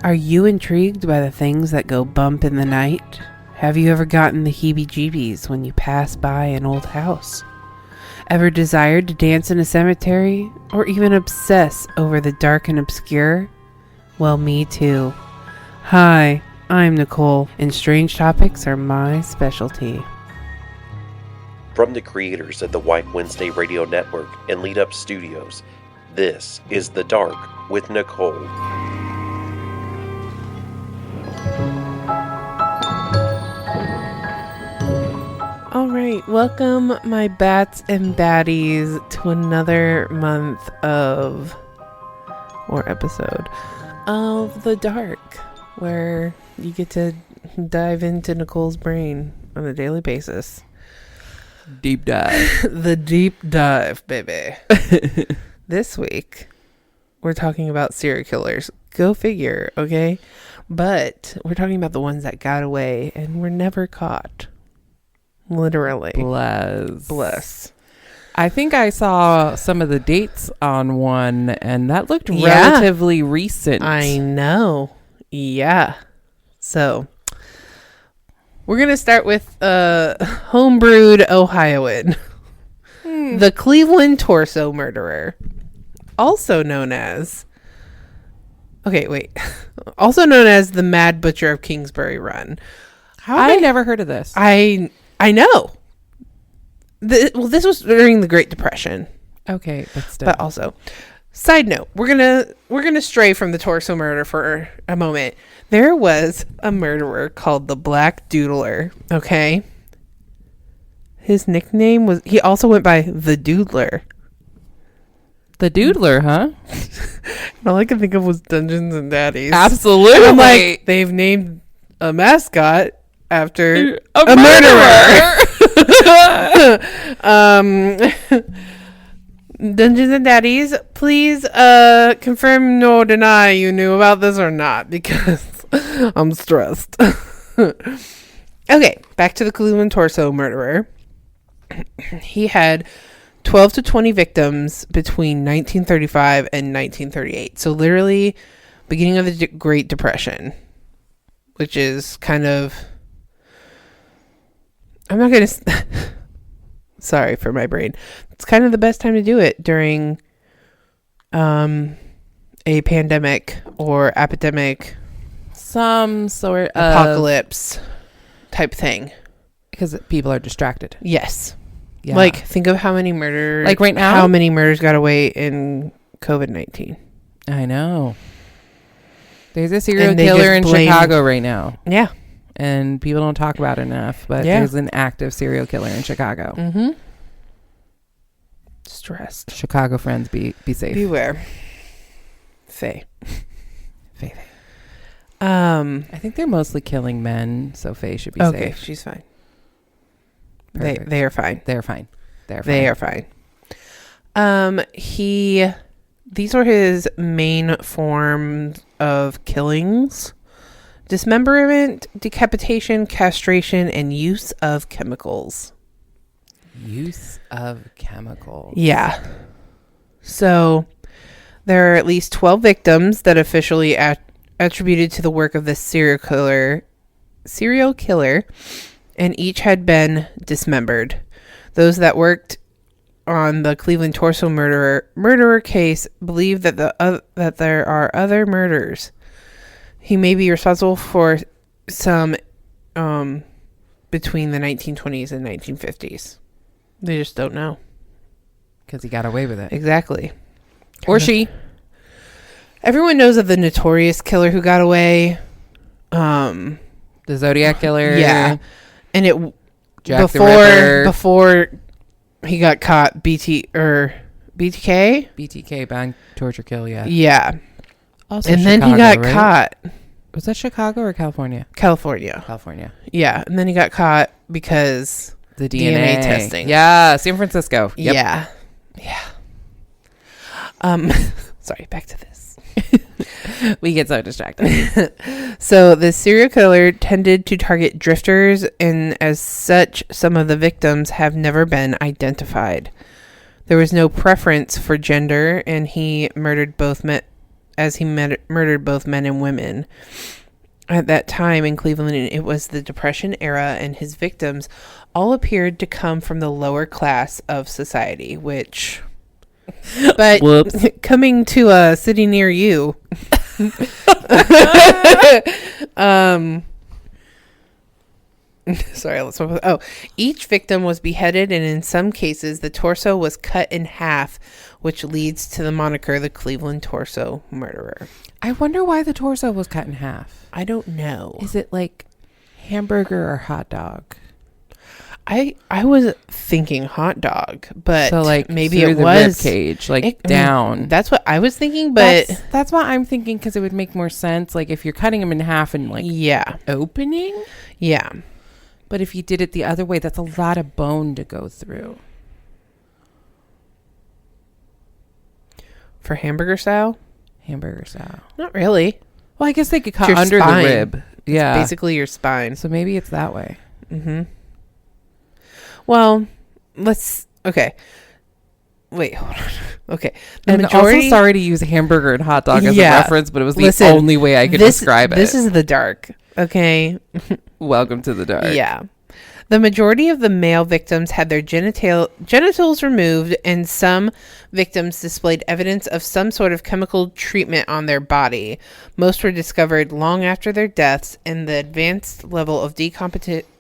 Are you intrigued by the things that go bump in the night? Have you ever gotten the heebie-jeebies when you pass by an old house? Ever desired to dance in a cemetery? Or even obsess over the dark and obscure? Well, me too. Hi, I'm Nicole, and strange topics are my specialty. From the creators of the White Wednesday Radio Network and Lead Up Studios, this is The Dark with Nicole. Alright, welcome my bats and baddies to another month of, or episode, of The Dark, where you get to dive into Nicole's brain on a daily basis. Deep dive. The deep dive, baby. This week, we're talking about serial killers. Go figure, okay? But we're talking about the ones that got away and were never caught. Literally. Bless. I think I saw some of the dates on one, and that looked relatively recent. I know. Yeah. So, we're going to start with homebrewed Ohioan. The Cleveland torso murderer. Also known as... also known as the Mad Butcher of Kingsbury Run. How have I never heard of this? I know. This was during the Great Depression. Okay, but still. But also, side note, we're gonna stray from the torso murder for a moment. There was a murderer called the Black Doodler. Okay, his nickname was. He also went by the Doodler. The Doodler, huh? All I could think of was Dungeons and Daddies. Absolutely. And I'm like, they've named a mascot after a murderer. Dungeons and Daddies, please confirm nor deny you knew about this or not, because I'm stressed. Okay, back to the Cleveland torso murderer. He had 12 to 20 victims between 1935 and 1938. So literally beginning of the Great Depression, which is kind of... I'm not going to... Sorry for my brain. It's kind of the best time to do it during a pandemic or epidemic. Some sort of... apocalypse type thing. Because people are distracted. Yes. Yeah. Like, think of how many murders... Like right now? How many murders got away in COVID-19. I know. There's a serial killer in Chicago right now. Yeah. And people don't talk about it enough, but there's an active serial killer in Chicago. Mm-hmm. Stressed. Chicago friends, be safe. Beware. Faye. I think they're mostly killing men, so Faye should be safe. Okay, she's fine. Perfect. They are fine. They're fine. They are fine. These were his main forms of killings: dismemberment, decapitation, castration, and use of chemicals. Use of chemicals. Yeah. So there are at least 12 victims that officially attributed to the work of this serial killer, and each had been dismembered. Those that worked on the Cleveland torso murderer case believe that that there are other murders. He may be responsible for some between the 1920s and 1950s. They just don't know. Because he got away with it. Exactly. Or she. Everyone knows of the notorious killer who got away. The Zodiac killer. Yeah. And it Jack the Ripper. Before he got caught, BTK? BTK, bang, torture, kill, yeah. Yeah. Also and Chicago, then he got right? caught. Was that Chicago or California? California. Yeah. And then he got caught because the DNA testing. Yeah. San Francisco. Yep. Yeah. Sorry, back to this. We get so distracted. So the serial killer tended to target drifters, and as such, some of the victims have never been identified. There was no preference for gender, and he murdered both men as he murdered both men and women. At that time in Cleveland, it was the Depression era, and his victims all appeared to come from the lower class of society, which... But Whoops. Coming to a city near you... Sorry, each victim was beheaded, and in some cases the torso was cut in half, which leads to the moniker the Cleveland Torso Murderer. I wonder why the torso was cut in half. I don't know. Is it like hamburger or hot dog? I was thinking hot dog, but so like maybe through it the was rib cage, like down. That's what I was thinking, but that's what I'm thinking, because it would make more sense. Like if you're cutting them in half and like opening, yeah. But if you did it the other way, that's a lot of bone to go through. For hamburger style? Hamburger style. Not really. Well, I guess they could cut Your under spine. the rib. Yeah. It's basically your spine. So maybe it's that way. Mm-hmm. Well, okay. Wait, hold on. Okay. And also, sorry to use hamburger and hot dog as a reference, but it was the only way I could describe it. This is the dark. Okay. Welcome to the dark. Yeah. The majority of the male victims had their genitals removed, and some victims displayed evidence of some sort of chemical treatment on their body. Most were discovered long after their deaths, and the advanced level of decomposition.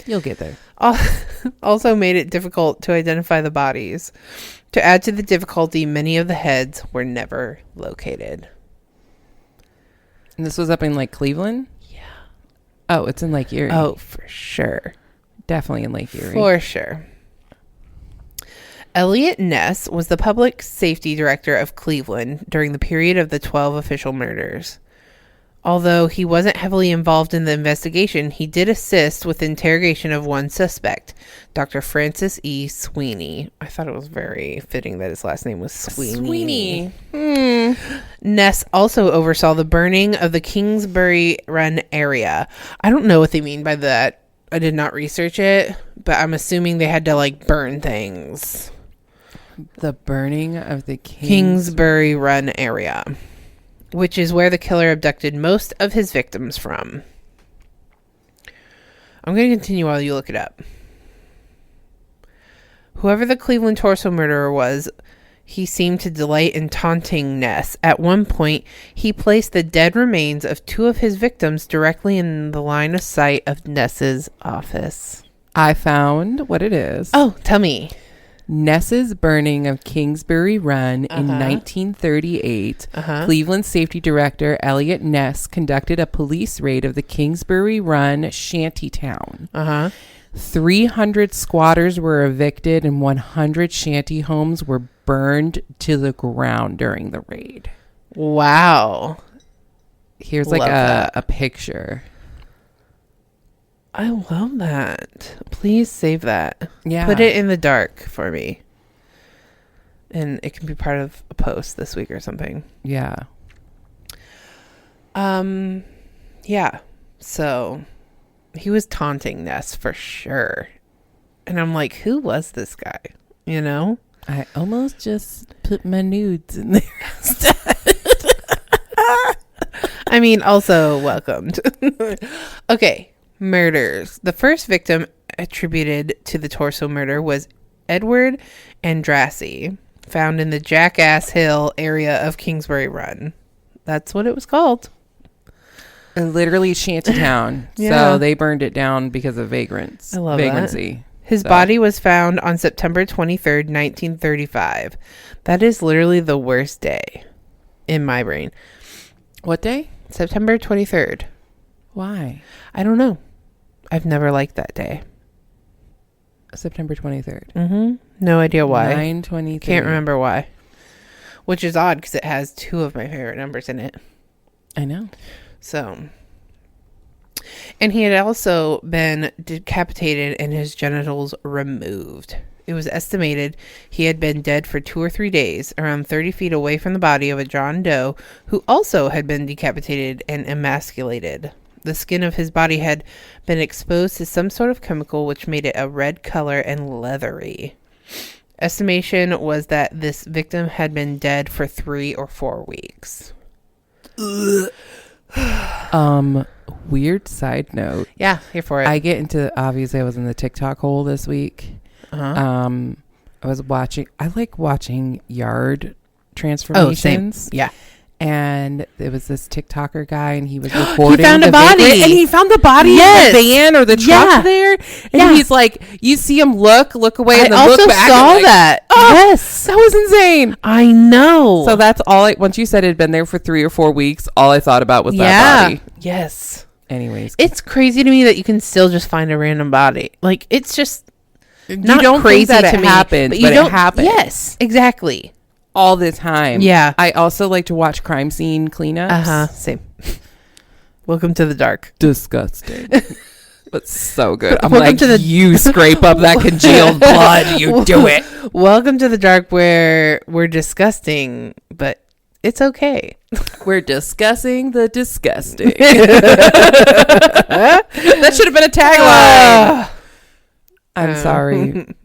You'll get there. Also made it difficult to identify the bodies. To add to the difficulty, many of the heads were never located. And this was up in like Cleveland? Yeah. Oh, it's in Lake Erie. Oh, for sure. Definitely in Lake Erie. For sure. Elliot Ness was the public safety director of Cleveland during the period of the 12 official murders. Although he wasn't heavily involved in the investigation, he did assist with interrogation of one suspect, Dr. Francis E. Sweeney. I thought it was very fitting that his last name was Sweeney. Ness also oversaw the burning of the Kingsbury Run area. I don't know what they mean by that. I did not research it, but I'm assuming they had to like burn things. The burning of the Kingsbury Run area, which is where the killer abducted most of his victims from. I'm going to continue while you look it up. Whoever the Cleveland Torso Murderer was, he seemed to delight in taunting Ness. At one point, he placed the dead remains of two of his victims directly in the line of sight of Ness's office. I found what it is. Oh, tell me. Ness's burning of Kingsbury Run in 1938, Cleveland safety director Elliot Ness conducted a police raid of the Kingsbury Run shantytown. 300 squatters were evicted and 100 shanty homes were burned to the ground during the raid. Wow. Here's like a picture. I love that. Please save that. Yeah. Put it in the dark for me. And it can be part of a post this week or something. Yeah. Yeah. So he was taunting Ness for sure. And I'm like, who was this guy? You know? I almost just put my nudes in there instead. I mean, also welcomed. Okay. Murders. The first victim attributed to the torso murder was Edward Andrassy, found in the Jackass Hill area of Kingsbury Run. That's what it was called. Literally shantytown. Yeah. So they burned it down because of vagrants. I love vagrancy. That. His body was found on September 23rd, 1935. That is literally the worst day in my brain. What day? September 23rd. Why? I don't know. I've never liked that day. September 23rd. Mm-hmm. No idea why. 9/23. Can't remember why. Which is odd because it has two of my favorite numbers in it. I know. So. And he had also been decapitated and his genitals removed. It was estimated he had been dead for 2 or 3 days, around 30 feet away from the body of a John Doe who also had been decapitated and emasculated. The skin of his body had been exposed to some sort of chemical which made it a red color and leathery. Estimation was that this victim had been dead for 3 or 4 weeks. Weird side note. Yeah, here for it. Obviously I was in the TikTok hole this week. I like watching yard transformations. Yeah. And there was this TikToker guy, and he was recording. He found a body, and he found the body in the van or the truck there. And he's like, you see him look away, and then look back. I also saw that. Oh, yes, that was insane. I know. So that's all. Once you said it had been there for 3 or 4 weeks, all I thought about was that body. Yes. Anyways, it's crazy to me that you can still just find a random body. Like, it's just not you don't crazy think that to it me, happens, but it happens. Yes, exactly. All the time. Yeah. I also like to watch crime scene cleanups. Same. Welcome to the dark. Disgusting. But so good. I'm Welcome like, to you scrape up that congealed blood. You do it. Welcome to the dark, where we're disgusting, but it's okay. We're discussing the disgusting. That should have been a tagline. I'm sorry.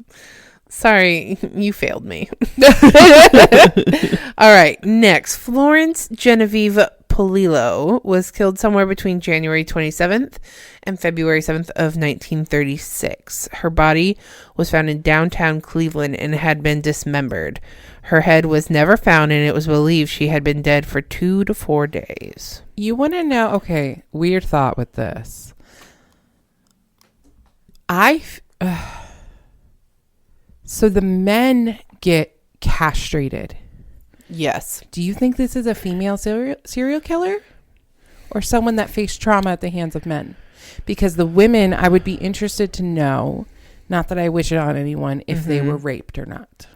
Sorry, you failed me. All right, next. Florence Genevieve Polillo was killed somewhere between January 27th and February 7th of 1936. Her body was found in downtown Cleveland and had been dismembered. Her head was never found, and it was believed she had been dead for 2 to 4 days. You want to know? Okay, weird thought with this. So the men get castrated. Yes. Do you think this is a female serial killer or someone that faced trauma at the hands of men? Because the women, I would be interested to know, not that I wish it on anyone, if they were raped or not.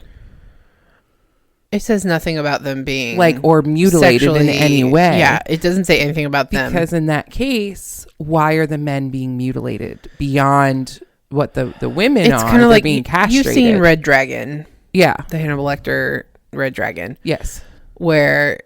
It says nothing about them being or mutilated in any way. Yeah, it doesn't say anything about them. Because in that case, why are the men being mutilated beyond what the women it's kind of like being castrated? You've seen Red Dragon. Yeah. The Hannibal Lecter Red Dragon. Yes. Where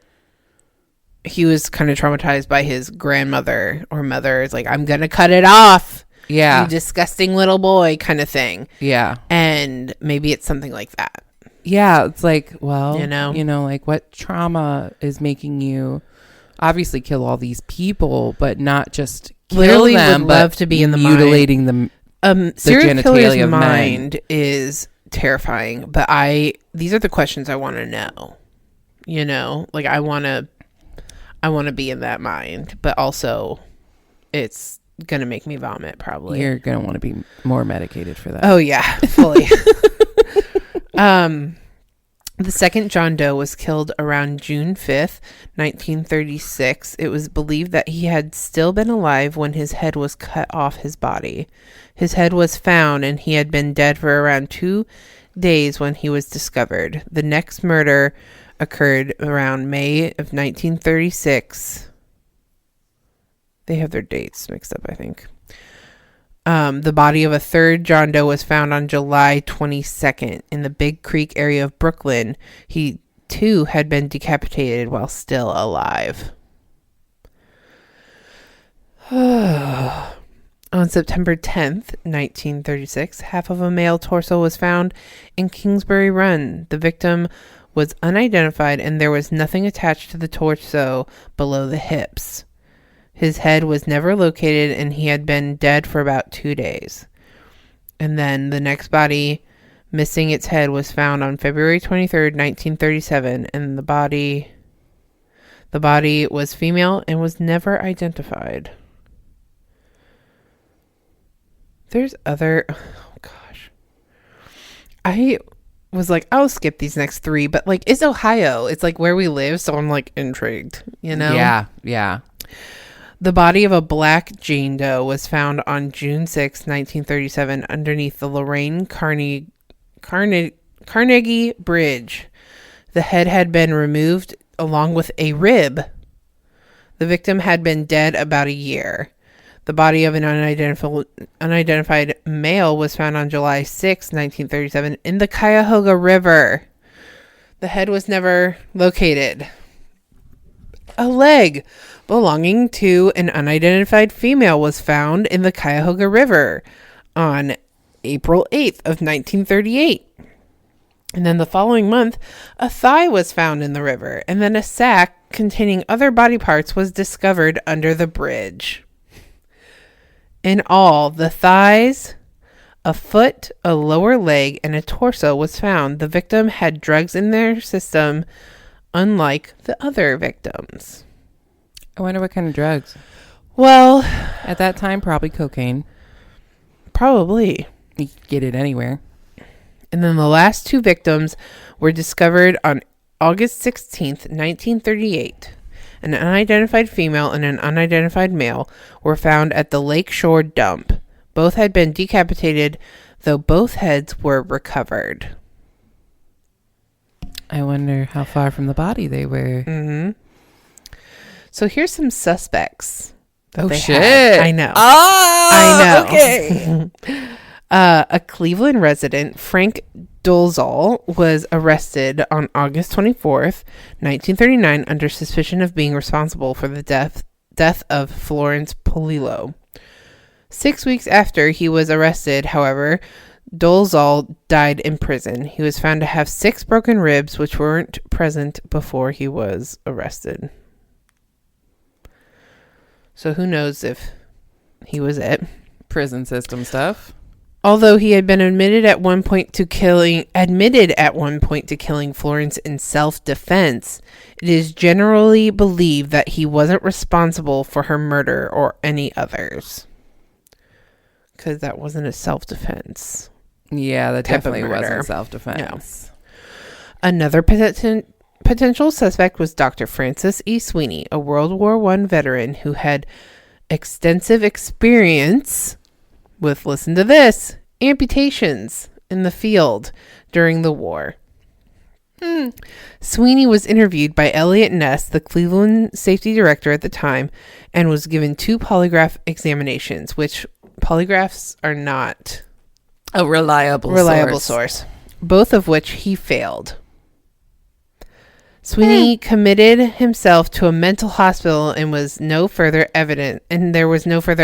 he was kind of traumatized by his grandmother or mother. It's like, I'm going to cut it off. Yeah. You disgusting little boy kind of thing. Yeah. And maybe it's something like that. Yeah. It's like, well, you know, like what trauma is making you obviously kill all these people, but not just kill literally them, would but love to be in the mutilating them. Serial killer's mind is terrifying, but these are the questions I want to know. You know, like I want to be in that mind, but also it's going to make me vomit probably. You're going to want to be more medicated for that. Oh yeah, fully. The second John Doe was killed around June 5th, 1936. It was believed that he had still been alive when his head was cut off his body. His head was found, and he had been dead for around 2 days when he was discovered. The next murder occurred around May of 1936. They have their dates mixed up, I think. The body of a third John Doe was found on July 22nd in the Big Creek area of Brooklyn. He, too, had been decapitated while still alive. On September 10th, 1936, half of a male torso was found in Kingsbury Run. The victim was unidentified, and there was nothing attached to the torso below the hips. His head was never located, and he had been dead for about 2 days. And then the next body missing its head was found on February 23rd, 1937, and the body was female and was never identified. There's other... Oh, gosh. I was like, I'll skip these next 3, but, like, it's Ohio. It's, like, where we live, so I'm, like, intrigued, you know? Yeah. The body of a black Jane Doe was found on June 6, 1937, underneath the Lorraine Carnegie Bridge. The head had been removed along with a rib. The victim had been dead about a year. The body of an unidentified male was found on July 6, 1937, in the Cuyahoga River. The head was never located. A leg belonging to an unidentified female was found in the Cuyahoga River on April 8th of 1938. And then the following month, a thigh was found in the river, and then a sack containing other body parts was discovered under the bridge. In all, the thighs, a foot, a lower leg, and a torso was found. The victim had drugs in their system, unlike the other victims. I wonder what kind of drugs. Well, At that time, probably cocaine. probably. You could get it anywhere. And then the last two victims were discovered on August 16th, 1938. An unidentified female and an unidentified male were found at the lakeshore dump. Both had been decapitated, though both heads were recovered. I wonder how far from the body they were. Mm-hmm. So here's some suspects. Oh, they shit. had. I know. Oh, I know. okay. A Cleveland resident, Frank Duuuuun, was arrested on August 24th, 1939, under suspicion of being responsible for the death of Florence Polillo. 6 weeks after he was arrested, however, Duuuuun died in prison. He was found to have 6 broken ribs, which weren't present before he was arrested. So who knows if he was it. Prison system stuff. Although he had been admitted at one point to killing Florence in self-defense, it is generally believed that he wasn't responsible for her murder or any others. Because that wasn't a self-defense. Yeah, that Type of definitely murder. wasn't self-defense. Another potential suspect was Dr. Francis E. Sweeney, a World War I veteran who had extensive experience with, listen to this, amputations in the field during the war. Sweeney was interviewed by Elliot Ness, the Cleveland safety director at the time, and was given 2 polygraph examinations, which polygraphs are not A reliable source, both of which he failed. Sweeney committed himself to a mental hospital and there was no further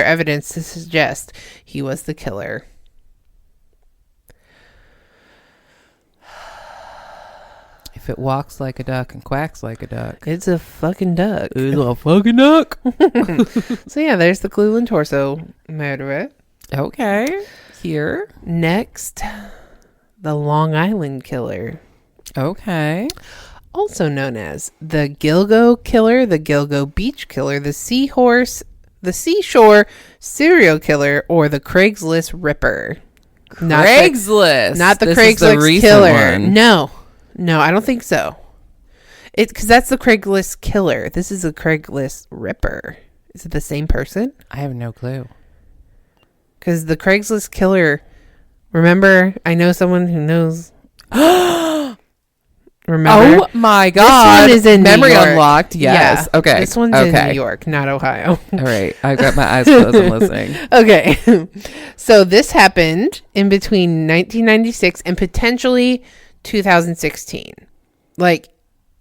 evidence to suggest he was the killer. If it walks like a duck and quacks like a duck, It's a fucking duck. it's a fucking duck. So yeah, there's the Cleveland torso murderer. Okay. Here. Next, the Long Island killer. Okay. Also known as the Gilgo Killer, the Gilgo Beach Killer, the Seashore Serial Killer, or the Craigslist Ripper. Craigslist. Not the This Craigslist is the recent Killer. one. No, I don't think so. Because that's the Craigslist Killer. This is a Craigslist Ripper. Is it the same person? I have no clue. Because the Craigslist Killer, remember, I know someone who knows. Remember? Oh my God. This one is in Memory New York. unlocked. Yes. Yeah, Okay. This one's in New York, not Ohio. All right. I've got my eyes closed and listening. Okay. So this happened in between 1996 and potentially 2016. Like,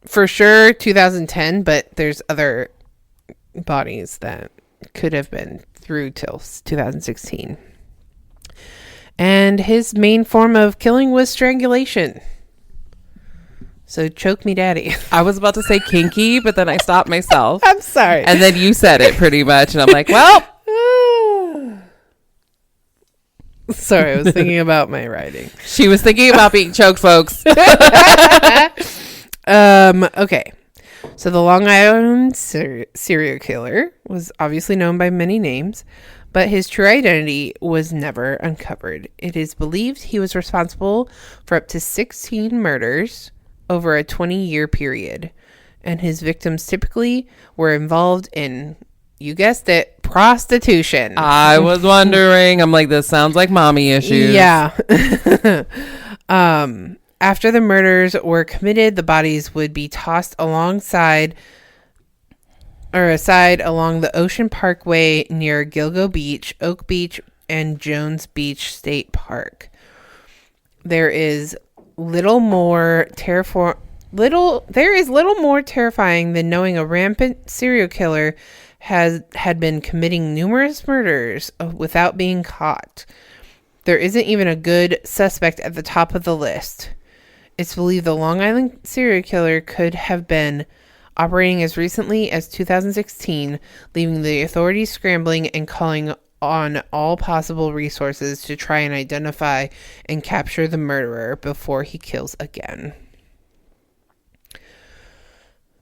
for sure 2010, but there's other bodies that could have been through till 2016. And his main form of killing was strangulation. So choke me daddy. I was about to say kinky, but then I stopped myself. I'm sorry. And then you said it pretty much. And I'm like, well. Sorry, I was thinking about my writing. She was thinking about being choked, folks. Okay. So the Long Island serial killer was obviously known by many names, but his true identity was never uncovered. It is believed he was responsible for up to 16 murders over a 20-year period, and his victims typically were involved in, you guessed it, prostitution. I was wondering. I'm like, this sounds like mommy issues. Yeah. After the murders were committed, the bodies would be tossed aside along the Ocean Parkway near Gilgo Beach, Oak Beach, and Jones Beach State Park. There is little more terrifying than knowing a rampant serial killer had been committing numerous murders without being caught. There isn't even a good suspect at the top of the list. It's believed the Long Island serial killer could have been operating as recently as 2016, leaving the authorities scrambling and calling on all possible resources to try and identify and capture the murderer before he kills again.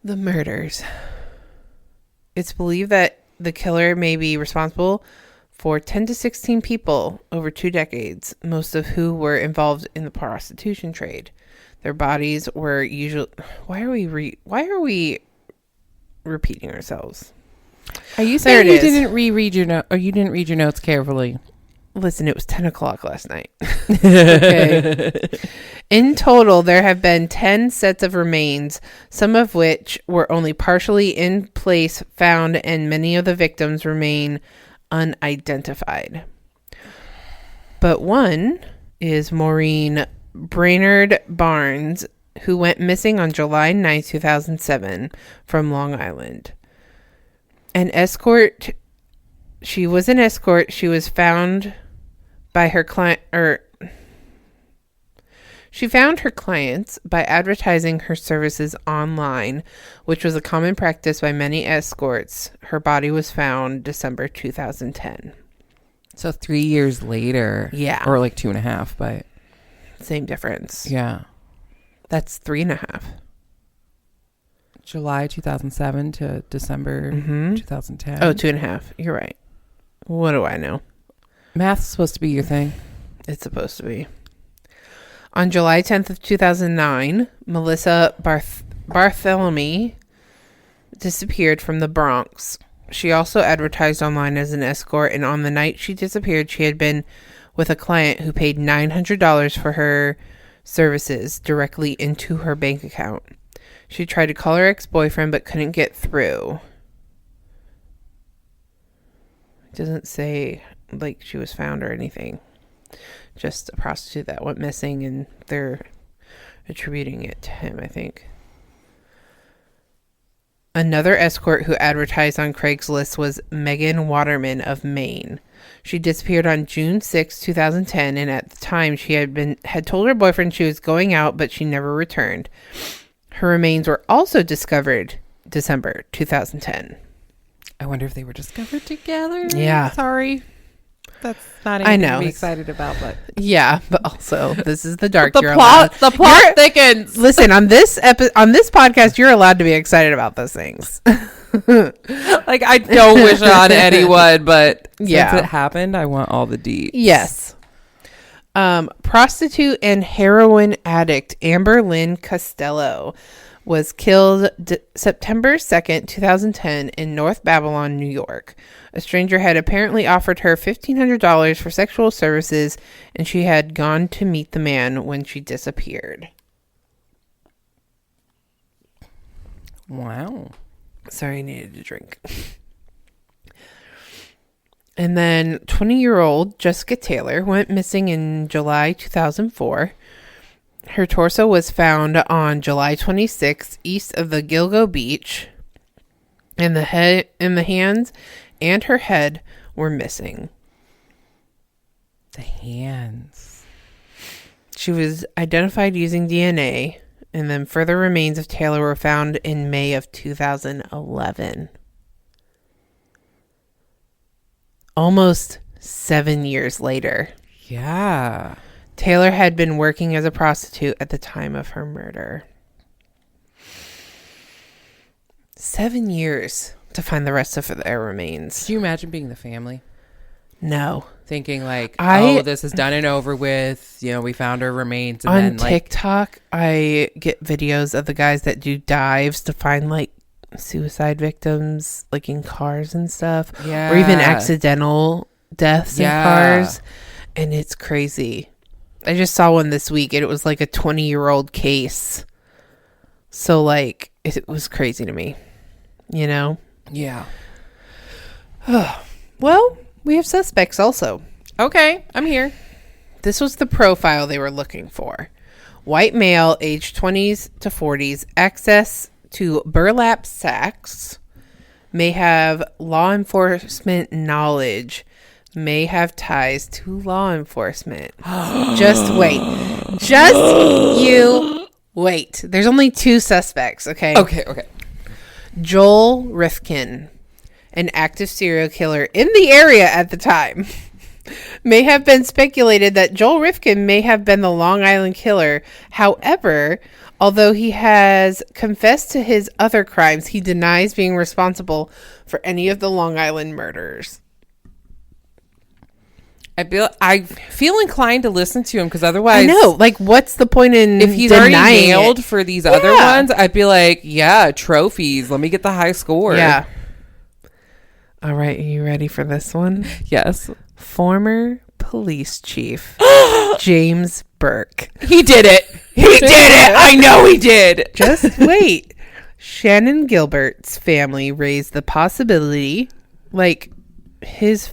The murders. It's believed that the killer may be responsible for 10 to 16 people over 2 decades, most of who were involved in the prostitution trade. Their bodies were usually... Why are we repeating ourselves? Are you saying you didn't reread your note, or you didn't read your notes carefully? Listen, it was 10 o'clock last night. Okay. In total, there have been 10 sets of remains, some of which were only partially in place found, and many of the victims remain unidentified. But one is Maureen Brainerd Barnes, who went missing on July 9, 2007 from Long Island. She was an escort. She was found by her client, she found her clients by advertising her services online, which was a common practice by many escorts. Her body was found December 2010. So 3 years later. Yeah. Or like 2.5, but. Same difference. Yeah. That's 3.5. July 2007 to December 2010. Oh, 2.5. You're right. What do I know? Math's supposed to be your thing. It's supposed to be. On July 10th of 2009, Melissa Bartholomew disappeared from the Bronx. She also advertised online as an escort, and on the night she disappeared, she had been with a client who paid $900 for her services directly into her bank account. She tried to call her ex-boyfriend but couldn't get through. It doesn't say like she was found or anything. Just a prostitute that went missing, and they're attributing it to him, I think. Another escort who advertised on Craigslist was Megan Waterman of Maine. She disappeared on June 6, 2010, and at the time she had told her boyfriend she was going out, but she never returned. Her remains were also discovered December 2010. I wonder if they were discovered together. Yeah. Sorry. That's not anything I know. to be excited about, but yeah, but also this is the dark. the plot thickens. Listen, on this podcast, you're allowed to be excited about those things. Like, I don't wish it on anyone, but yeah, since it happened, I want all the deets. Yes. Prostitute and heroin addict Amber Lynn Costello was killed September 2nd, 2010 in North Babylon, New York. A stranger had apparently offered her $1,500 for sexual services, and she had gone to meet the man when she disappeared. Wow. Sorry, I needed a drink. And then 20-year-old Jessica Taylor went missing in July 2004. Her torso was found on July 26th east of the Gilgo Beach, and the hands and her head were missing. The hands. She was identified using DNA, and then further remains of Taylor were found in May of 2011. Almost 7 years later. Yeah. Taylor had been working as a prostitute at the time of her murder. 7 years to find the rest of their remains. Can you imagine being the family? No. Thinking like, oh, this is done and over with. You know, we found her remains. And on then, TikTok, I get videos of the guys that do dives to find like suicide victims, like in cars and stuff. Yeah. Or even accidental deaths in cars. And it's crazy. I just saw one this week, and it was like a 20-year-old case. So like, it was crazy to me. You know? Yeah. Well, we have suspects also. Okay, I'm here. This was the profile they were looking for. White male, age 20s to 40s, access to burlap sacks, may have law enforcement knowledge may have ties to law enforcement. Just wait. Just you wait. There's only 2 suspects, okay? Okay. Joel Rifkin, an active serial killer in the area at the time. May have been speculated that Joel Rifkin may have been the Long Island killer. However, although he has confessed to his other crimes, he denies being responsible for any of the Long Island murders. I feel inclined to listen to him because otherwise, I know. Like, what's the point in if he's already denying nailed it? for these other ones, I'd be like, yeah, trophies. Let me get the high score. Yeah. All right, are you ready for this one? Yes. Former police chief James Burke. He did it. He did it. I know he did. Just wait. Shannon Gilbert's family raised the possibility, like his,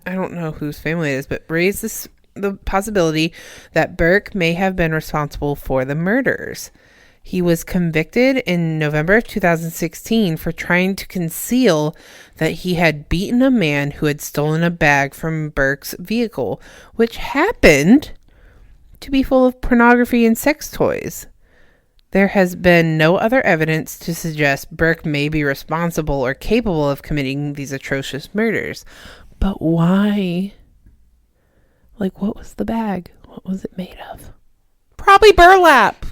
I don't know whose family it is, but raised the possibility that Burke may have been responsible for the murders. He was convicted in November of 2016 for trying to conceal that he had beaten a man who had stolen a bag from Burke's vehicle, which happened to be full of pornography and sex toys. There has been no other evidence to suggest Burke may be responsible or capable of committing these atrocious murders. But why? Like, what was the bag? What was it made of? Probably burlap.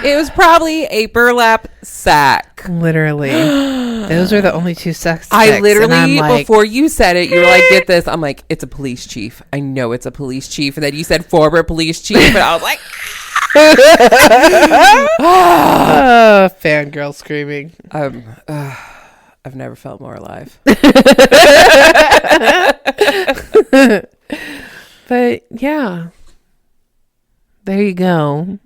It was probably a burlap sack. Literally. Those are the only 2 suspects. I literally, and I'm like, before you said it, you were like, get this. I'm like, it's a police chief. I know it's a police chief. And then you said former police chief. And I was like, fangirl screaming. I've never felt more alive. But yeah. There you go.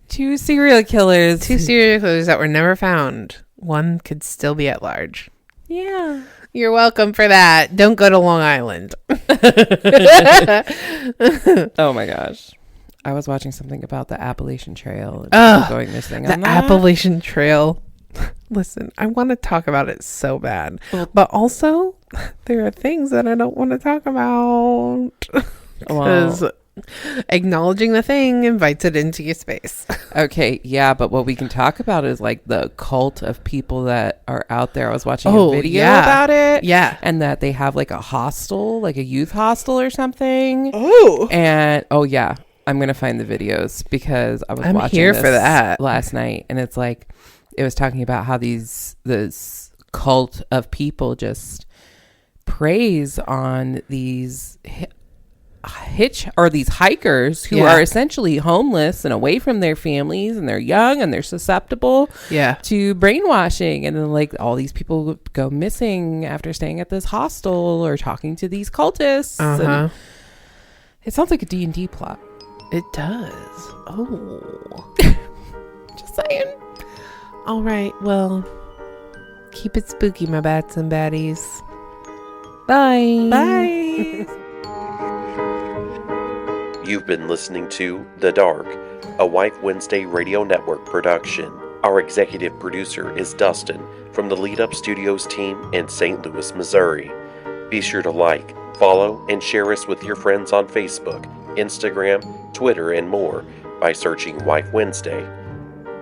2 serial killers. 2 serial killers that were never found. One could still be at large. Yeah. You're welcome for that. Don't go to Long Island. Oh my gosh. I was watching something about the Appalachian Trail and people going missing on The that. Appalachian Trail. Listen, I want to talk about it so bad. But also, there are things that I don't want to talk about. Because acknowledging the thing invites it into your space. Okay, yeah, but what we can talk about is like the cult of people that are out there. I was watching a video about it. Yeah. And that they have like a hostel, like a youth hostel or something. Oh. And yeah, I'm going to find the videos because I was watching here this for that last night, and it's like it was talking about how this cult of people just preys on these these hikers who are essentially homeless and away from their families, and they're young and they're susceptible to brainwashing, and then like all these people go missing after staying at this hostel or talking to these cultists. And it sounds like a D&D plot. It does. Oh. Just saying. All right, well, keep it spooky, my bats and baddies. Bye. You've been listening to The Dark, a White Wednesday Radio Network production. Our executive producer is Dustin from the Lead Up Studios team in St. Louis, Missouri. Be sure to like, follow, and share us with your friends on Facebook, Instagram, Twitter, and more by searching White Wednesday.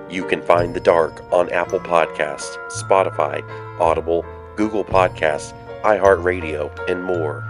You can find The Dark on Apple Podcasts, Spotify, Audible, Google Podcasts, iHeartRadio, and more.